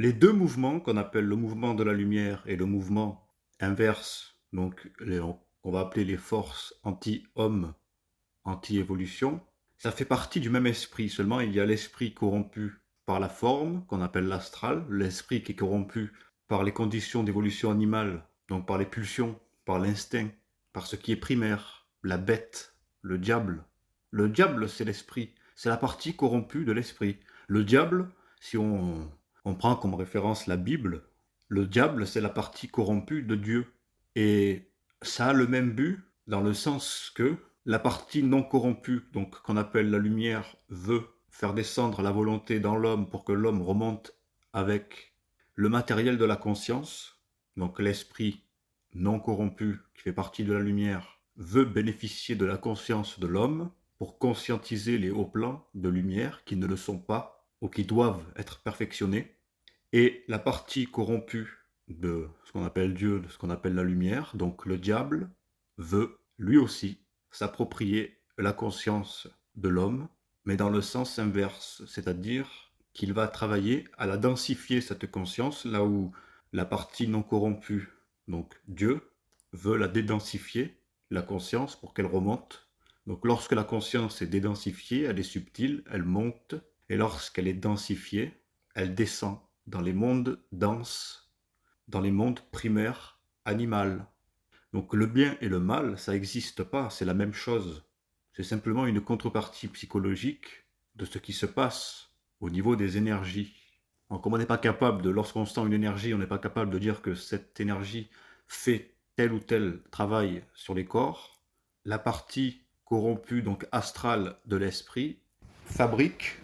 Les deux mouvements qu'on appelle le mouvement de la lumière et le mouvement inverse, donc qu'on va appeler les forces anti-homme, anti-évolution, ça fait partie du même esprit. Seulement, il y a l'esprit corrompu par la forme, qu'on appelle l'astral, l'esprit qui est corrompu par les conditions d'évolution animale, donc par les pulsions, par l'instinct, par ce qui est primaire, la bête, le diable. Le diable, c'est l'esprit, c'est la partie corrompue de l'esprit. Le diable, si on prend comme référence la Bible, le diable, c'est la partie corrompue de Dieu. Et ça a le même but, dans le sens que la partie non corrompue, donc qu'on appelle la lumière, veut faire descendre la volonté dans l'homme pour que l'homme remonte avec le matériel de la conscience, donc l'esprit non corrompu qui fait partie de la lumière veut bénéficier de la conscience de l'homme pour conscientiser les hauts plans de lumière qui ne le sont pas ou qui doivent être perfectionnés. Et la partie corrompue de ce qu'on appelle Dieu, de ce qu'on appelle la lumière, donc le diable, veut lui aussi s'approprier la conscience de l'homme, mais dans le sens inverse, c'est-à-dire qu'il va travailler à la densifier cette conscience, là où la partie non corrompue, donc Dieu, veut la dédensifier, la conscience, pour qu'elle remonte. Donc lorsque la conscience est dédensifiée, elle est subtile, elle monte, et lorsqu'elle est densifiée, elle descend dans les mondes denses, dans les mondes primaires, animal. Donc le bien et le mal, ça n'existe pas, c'est la même chose. C'est simplement une contrepartie psychologique de ce qui se passe au niveau des énergies. Donc comme on n'est pas capable de, lorsqu'on sent une énergie, on n'est pas capable de dire que cette énergie fait tel ou tel travail sur les corps, la partie corrompue, donc astrale de l'esprit, fabrique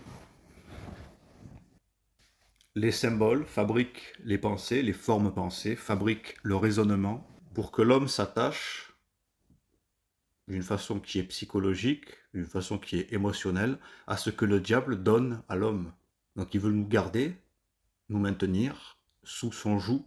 les symboles, fabriquent les pensées, les formes pensées, fabriquent le raisonnement pour que l'homme s'attache d'une façon qui est psychologique, d'une façon qui est émotionnelle, à ce que le diable donne à l'homme. Donc il veut nous garder, nous maintenir sous son joug